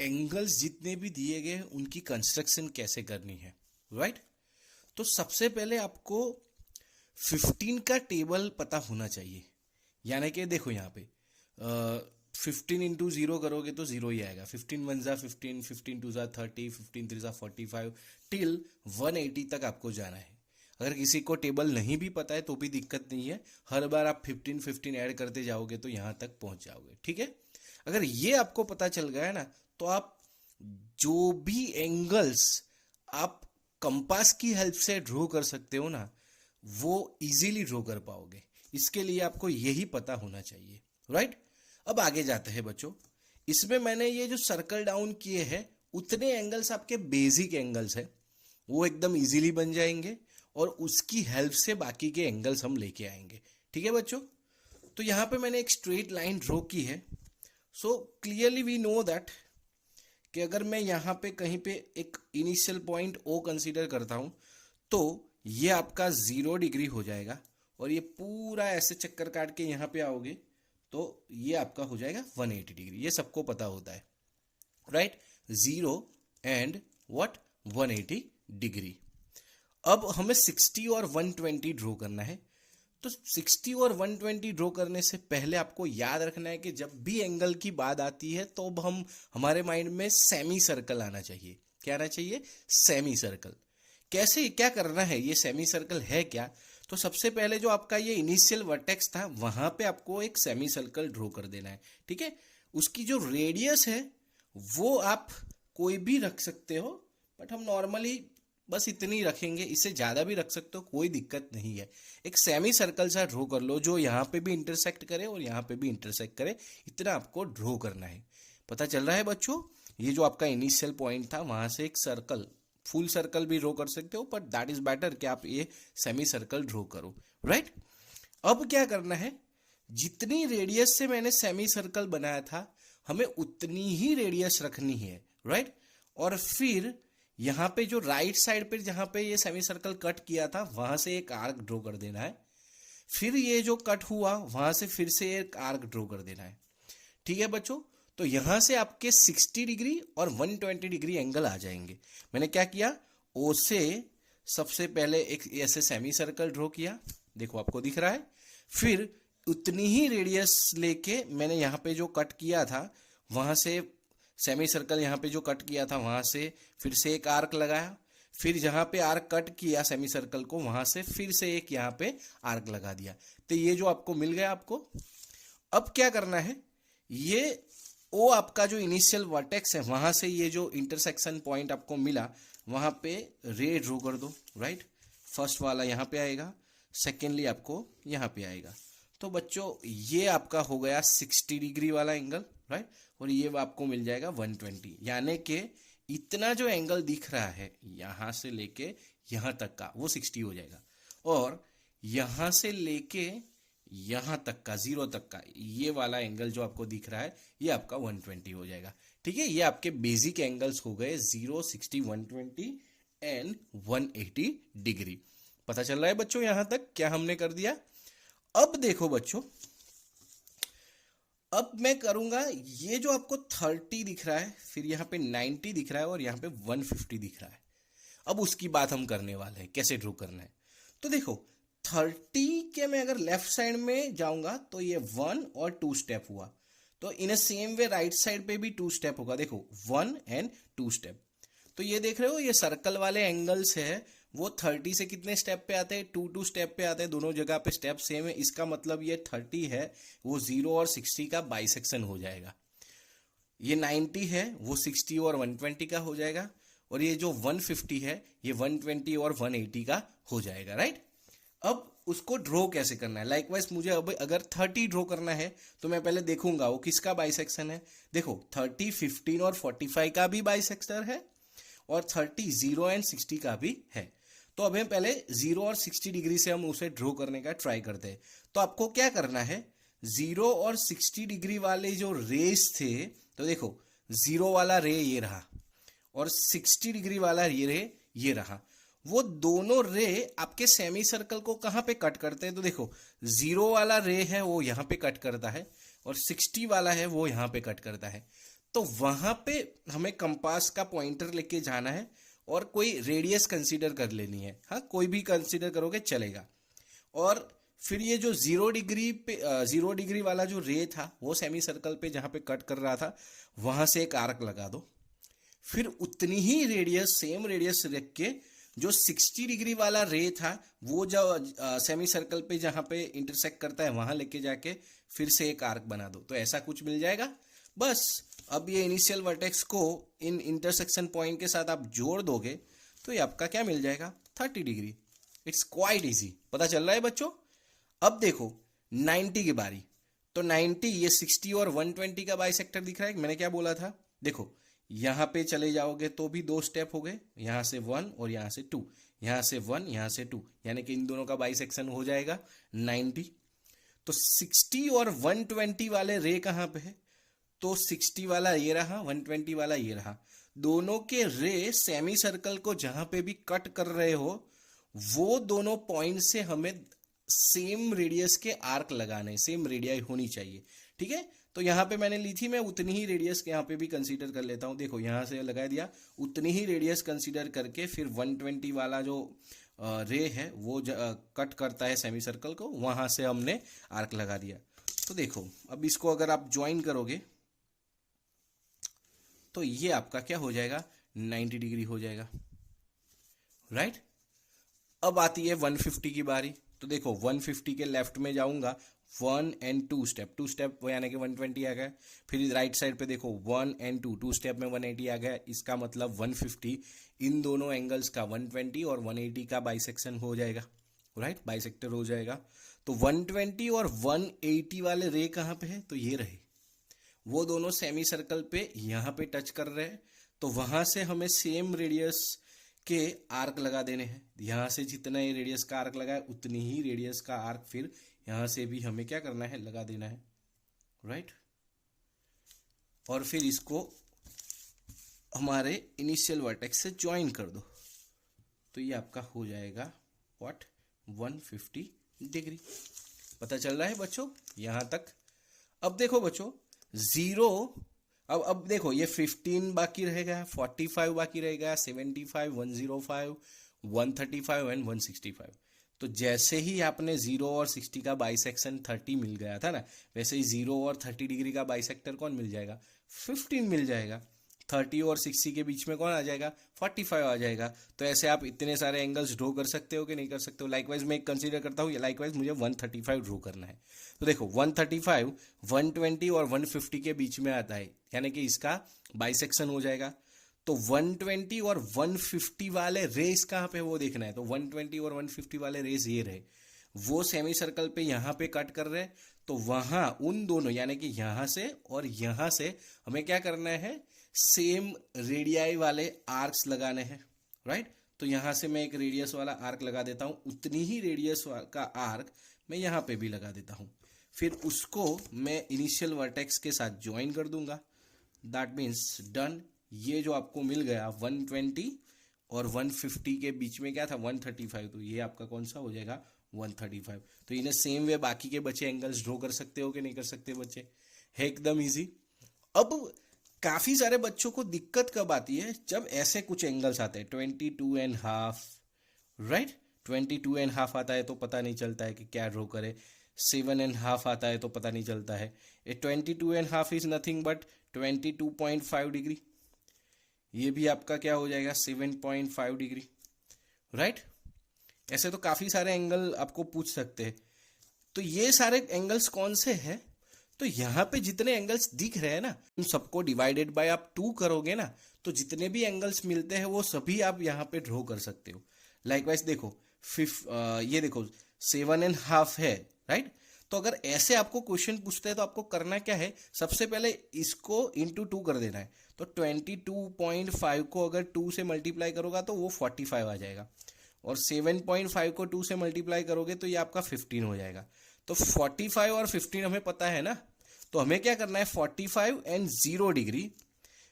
Angles जितने भी दिए गए हैं उनकी कंस्ट्रक्शन कैसे करनी है, राइट। तो सबसे पहले आपको 15 का टेबल पता होना चाहिए। यानी कि देखो यहाँ पे 15 इंटू जीरो करोगे तो जीरो ही आएगा। 15 वन जा 15, 15 टू जा 30, 15 थ्री जा 45 टिल 180 तक आपको जाना है। अगर किसी को टेबल नहीं भी पता है तो भी दिक्कत नहीं है, हर बार आप 15 15 ऐड करते जाओगे तो यहाँ तक पहुंच जाओगे, ठीक है। अगर ये आपको पता चल गया है ना, तो आप जो भी एंगल्स आप कंपास की हेल्प से ड्रॉ कर सकते हो ना, वो इजीली ड्रॉ कर पाओगे। इसके लिए आपको यही पता होना चाहिए, राइट। अब आगे जाते हैं बच्चों। इसमें मैंने ये जो सर्कल डाउन किए हैं उतने एंगल्स आपके बेसिक एंगल्स है, वो एकदम इजीली बन जाएंगे और उसकी हेल्प से बाकी के एंगल्स हम लेके आएंगे, ठीक है बच्चों। तो यहाँ पे मैंने एक स्ट्रेट लाइन ड्रॉ की है। So clearly we know that कि अगर मैं यहाँ पे कहीं पे एक इनिशियल पॉइंट ओ कंसीडर करता हूँ तो ये आपका 0 डिग्री हो जाएगा, और ये पूरा ऐसे चक्कर काट के यहाँ पे आओगे तो ये आपका हो जाएगा 180 डिग्री। ये सबको पता होता है, राइट। 0 and what 180 degree. अब हमें 60 और 120 ड्रॉ करना है। तो 60 और 120 ड्रॉ करने से पहले आपको याद रखना है कि जब भी एंगल की बात आती है तो अब हमारे माइंड में सेमी सर्कल आना चाहिए। क्या आना चाहिए? Semi circle. कैसे, क्या करना है, ये सेमी सर्कल है क्या? तो सबसे पहले जो आपका ये इनिशियल वर्टेक्स था वहां पे आपको एक सेमी सर्कल ड्रॉ कर देना है, ठीक है। उसकी जो रेडियस है वो आप कोई भी रख सकते हो, बट हम नॉर्मली बस इतनी रखेंगे, इससे ज्यादा भी रख सकते हो, कोई दिक्कत नहीं है। एक सेमी सर्कल सा ड्रॉ कर लो जो यहाँ पे भी इंटरसेक्ट करे और यहाँ पे भी इंटरसेक्ट करे, इतना आपको ड्रॉ करना है। पता चल रहा है बच्चों? ये जो आपका इनिशियल पॉइंट था वहां से एक सर्कल, फुल सर्कल भी ड्रॉ कर सकते हो, बट दैट इज बेटर कि आप ये सेमी सर्कल ड्रॉ करो, राइट। अब क्या करना है, जितनी रेडियस से मैंने सेमी सर्कल बनाया था हमें उतनी ही रेडियस रखनी है, राइट। और फिर यहाँ पे जो राइट साइड पे जहां पे ये सेमी सर्कल कट किया था वहां से एक आर्क ड्रॉ कर देना है। फिर ये जो कट हुआ वहां से फिर से एक आर्क ड्रॉ कर देना है, ठीक है बच्चों। तो यहां से आपके 60 डिग्री और 120 डिग्री एंगल आ जाएंगे। मैंने क्या किया, ओ से सबसे पहले एक ऐसे सेमी सर्कल ड्रॉ किया, देखो आपको दिख रहा है। फिर उतनी ही रेडियस लेके मैंने यहाँ पे जो कट किया था वहां से सेमी सर्कल, यहाँ पे जो कट किया था वहां से फिर से एक आर्क लगाया। फिर जहां पे आर्क कट किया सेमी सर्कल को वहां से फिर से एक यहाँ पे आर्क लगा दिया। तो ये जो आपको मिल गया आपको। अब क्या करना है, ये ओ आपका जो इनिशियल वर्टेक्स है वहां से ये जो इंटरसेक्शन पॉइंट आपको मिला वहां पे रे ड्रॉ कर दो, राइट। फर्स्ट वाला यहाँ पे आएगा, सेकेंडली आपको यहाँ पे आएगा। तो बच्चों ये आपका हो गया 60 डिग्री वाला एंगल, राइट। और ये आपको मिल जाएगा 120, यानी कि इतना जो एंगल दिख रहा है यहां से लेके यहां तक का वो 60 हो जाएगा, और यहां से लेके यहां तक का 0 तक का ये वाला एंगल जो आपको दिख रहा है ये आपका 120 हो जाएगा, ठीक है। ये आपके बेसिक एंगल्स हो गए 0, 60, 120 एंड 180 डिग्री। पता चल रहा है बच्चों यहां तक क्या हमने कर दिया? अब देखो बच्चों, अब मैं करूंगा ये जो आपको 30 दिख रहा है, फिर यहाँ पे 90 दिख रहा है और यहाँ पे 150 दिख रहा है। अब उसकी बात हम करने वाले हैं कैसे ड्रॉ करना है। तो देखो 30 के मैं अगर लेफ्ट साइड में जाऊंगा तो ये 1 और 2 स्टेप हुआ, तो in a same way right side पे भी 2 स्टेप होगा, देखो 1 एंड 2 स्टेप। तो ये देख रहे हो ये सर्कल वाले एंगल्स है वो 30 से कितने स्टेप पे आते हैं, 2 स्टेप पे आते हैं, दोनों जगह पे स्टेप सेम है। इसका मतलब ये 30 है वो 0 और 60 का बाइसेक्शन हो जाएगा। ये 90 है वो 60 और 120 का हो जाएगा, और ये जो 150 है ये 120 और 180 का हो जाएगा, राइट। अब उसको ड्रॉ कैसे करना है, लाइकवाइज मुझे अब अगर 30 ड्रॉ करना है तो मैं पहले देखूंगा वो किसका बाइसेक्शन है। देखो 30, 15 और 45 का भी बाइसेक्टर है, और 30, 0 एंड 60 का भी है। तो अब हम पहले 0 और 60 डिग्री से हम उसे ड्रॉ करने का ट्राई करते हैं। तो आपको क्या करना है, 0 और 60 डिग्री वाले जो रेस थे, तो देखो 0 वाला रे ये रहा और 60 डिग्री वाला ये रहा। वो दोनों रे आपके सेमी सर्कल को कहां पे कट करते हैं? तो देखो 0 वाला रे है वो यहां पे कट करता है और 60 वाला है वो यहां पे कट करता है। तो वहां पे हमें कंपास का पॉइंटर लेके जाना है और कोई रेडियस कंसीडर कर लेनी है। हाँ, कोई भी कंसीडर करोगे चलेगा। और फिर ये जो 0 डिग्री वाला जो रे था वो सेमी सर्कल पे जहां पे कट कर रहा था वहां से एक आर्क लगा दो। फिर उतनी ही रेडियस, सेम रेडियस रख के जो 60 डिग्री वाला रे था वो जो सेमी सर्कल पे जहां पे इंटरसेक्ट करता है वहां लेके जाके फिर से एक आर्क बना दो। तो ऐसा कुछ मिल जाएगा बस। अब ये इनिशियल वर्टेक्स को इन इंटरसेक्शन पॉइंट के साथ आप जोड़ दोगे तो ये आपका क्या मिल जाएगा, 30 डिग्री। It's quite easy. पता चल रहा है बच्चों? अब देखो 90 की बारी। तो 90, ये 60 और 120 का बाइसेक्टर दिख रहा है। मैंने क्या बोला था, देखो यहां पे चले जाओगे तो भी 2 स्टेप हो गए, यहां से 1 और यहां से 2, यहां से 1 यहां से 2, यानी कि इन दोनों का बाइसेक्शन हो जाएगा 90। तो 60 और 120 वाले रे कहां पे है, तो 60 वाला ये रहा, 120 वाला ये रहा। दोनों के रे सेमी सर्कल को जहां पे भी कट कर रहे हो वो दोनों पॉइंट से हमें सेम रेडियस के आर्क लगाने, सेम रेडियाई होनी चाहिए। ठीक है, तो यहां पे मैंने ली थी, मैं उतनी ही रेडियस यहां पे भी कंसीडर कर लेता हूं। देखो यहां से लगा दिया, उतनी ही रेडियस कंसीडर करके फिर 120 वाला जो रे है वो कट करता है सेमी सर्कल को, वहां से हमने आर्क लगा दिया। तो देखो अब इसको अगर आप ज्वाइन करोगे तो ये आपका क्या हो जाएगा, 90 डिग्री हो जाएगा, राइट। अब आती है 150 की बारी। तो देखो 150 के लेफ्ट में जाऊंगा, 1 एंड 2 स्टेप, 2 स्टेप यानी कि 120 आ गया। फिर राइट साइड पे देखो 1 एंड 2, 2 स्टेप में 180 आ गया। इसका मतलब 150 इन दोनों एंगल्स का 120 और 180 का बाइसेक्शन हो जाएगा, राइट, बाइसेक्टर हो जाएगा। तो 120 और 180 वाले रे कहां पे है, तो ये रहे, वो दोनों सेमी सर्कल पे यहां पे टच कर रहे हैं। तो वहां से हमें सेम रेडियस के आर्क लगा देने हैं। यहां से जितना ये रेडियस का आर्क लगा है उतनी ही रेडियस का आर्क फिर यहां से भी हमें क्या करना है, लगा देना है, राइट। और फिर इसको हमारे इनिशियल वर्टेक्स से ज्वाइन कर दो तो ये आपका हो जाएगा व्हाट, 150 डिग्री। पता चल रहा है बच्चों यहां तक? अब देखो बच्चों 0, अब देखो ये 15 बाकी रहेगा, 45 बाकी रहेगा, 75, 105, 135 एंड 165। तो जैसे ही आपने 0 और 60 का बाइसेक्शन 30 मिल गया था ना, वैसे ही 0 और 30 डिग्री का बाइसेक्टर कौन मिल जाएगा, 15 मिल जाएगा। 30 और 60 के बीच में कौन आ जाएगा, 45 आ जाएगा। तो ऐसे आप इतने सारे एंगल्स ड्रॉ कर सकते हो कि नहीं कर सकते हो। लाइकवाइज मैं एक कंसीडर करता हूँ, लाइकवाइज मुझे 135 ड्रॉ करना है। तो देखो 135, 120 और 150 के बीच में आता है, यानी कि इसका बाइसेक्शन हो जाएगा। तो 120 और 150 वाले रेस कहाँ पे वो देखना है। तो 120 और 150 वाले रेस ये रहे, वो सेमी सर्कल पे यहाँ पे कट कर रहे हैं। तो वहां उन दोनों यानी कि यहां से और यहां से हमें क्या करना है, सेम रेडियाई वाले आर्क्स लगाने हैं, राइट। तो यहां से मैं एक रेडियस वाला आर्क लगा देता हूं, उतनी ही रेडियस का आर्क मैं यहां पे भी लगा देता हूं। फिर उसको मैं इनिशियल वर्टेक्स के साथ ज्वाइन कर दूंगा। That means done. ये जो आपको मिल गया 120 और 150 के बीच में क्या था, 135। तो ये आपका कौन सा हो जाएगा, 135। तो इन्हें सेम वे बाकी के बचे एंगल्स ड्रॉ कर सकते हो कि नहीं कर सकते बच्चे, है एकदम इजी। अब काफी सारे बच्चों को दिक्कत कब आती है, जब ऐसे कुछ एंगल्स आते हैं 22.5, राइट। 22.5 आता है तो पता नहीं चलता है कि क्या ड्रॉ करे। 7.5 आता है तो पता नहीं चलता है। 22.5 इज नथिंग बट 22.5 डिग्री। ये भी आपका क्या हो जाएगा, 7.5 डिग्री, राइट। ऐसे तो काफी सारे एंगल आपको पूछ सकते हैं। तो ये सारे एंगल्स कौन से हैं, तो यहां पे जितने एंगल्स दिख रहे हैं ना, उन सबको डिवाइडेड बाय आप 2 करोगे ना, तो जितने भी एंगल्स मिलते हैं वो सभी आप यहां पे ड्रॉ कर सकते हो। लाइकवाइज देखो ये देखो 7.5 है, राइट। तो अगर ऐसे आपको क्वेश्चन पूछते हैं तो आपको करना क्या है, सबसे पहले इसको इंटू 2 कर देना है। तो 22.5 को अगर 2 से मल्टीप्लाई करोगा तो वो 45 आ जाएगा, और 7.5 को 2 से मल्टीप्लाई करोगे तो ये आपका 15 हो जाएगा। तो 45 और 15 हमें पता है ना, तो हमें क्या करना है, 45 एंड 0 डिग्री,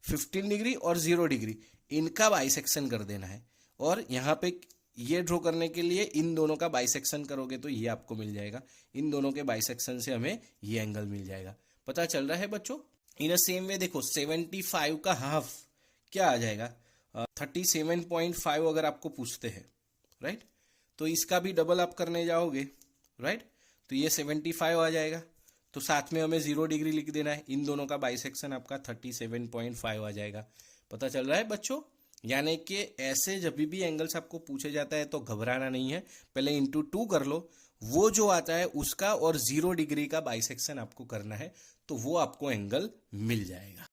15 डिग्री और 0 डिग्री, इनका बाइसेक्शन कर देना है। और यहाँ पे ये ड्रॉ करने के लिए इन दोनों का बाइसेक्शन करोगे तो ये आपको मिल जाएगा। इन दोनों के बाइसेक्शन से हमें ये एंगल मिल जाएगा। पता चल रहा है बच्चों? इन अ सेम वे देखो 75 का हाफ क्या आ जाएगा, 37.5 अगर आपको पूछते हैं, राइट, तो इसका भी डबल आप करने जाओगे, राइट, तो ये 75 आ जाएगा, तो साथ में हमें 0 डिग्री लिख देना है, इन दोनों का बाइसेक्शन आपका 37.5 आ जाएगा। पता चल रहा है बच्चों? यानी कि ऐसे जब भी एंगल्स आपको पूछे जाता है तो घबराना नहीं है, पहले इंटू 2 कर लो, वो जो आता है उसका और 0 डिग्री का बाइसेक्शन आपको करना है, तो वो आपको एंगल मिल जाएगा।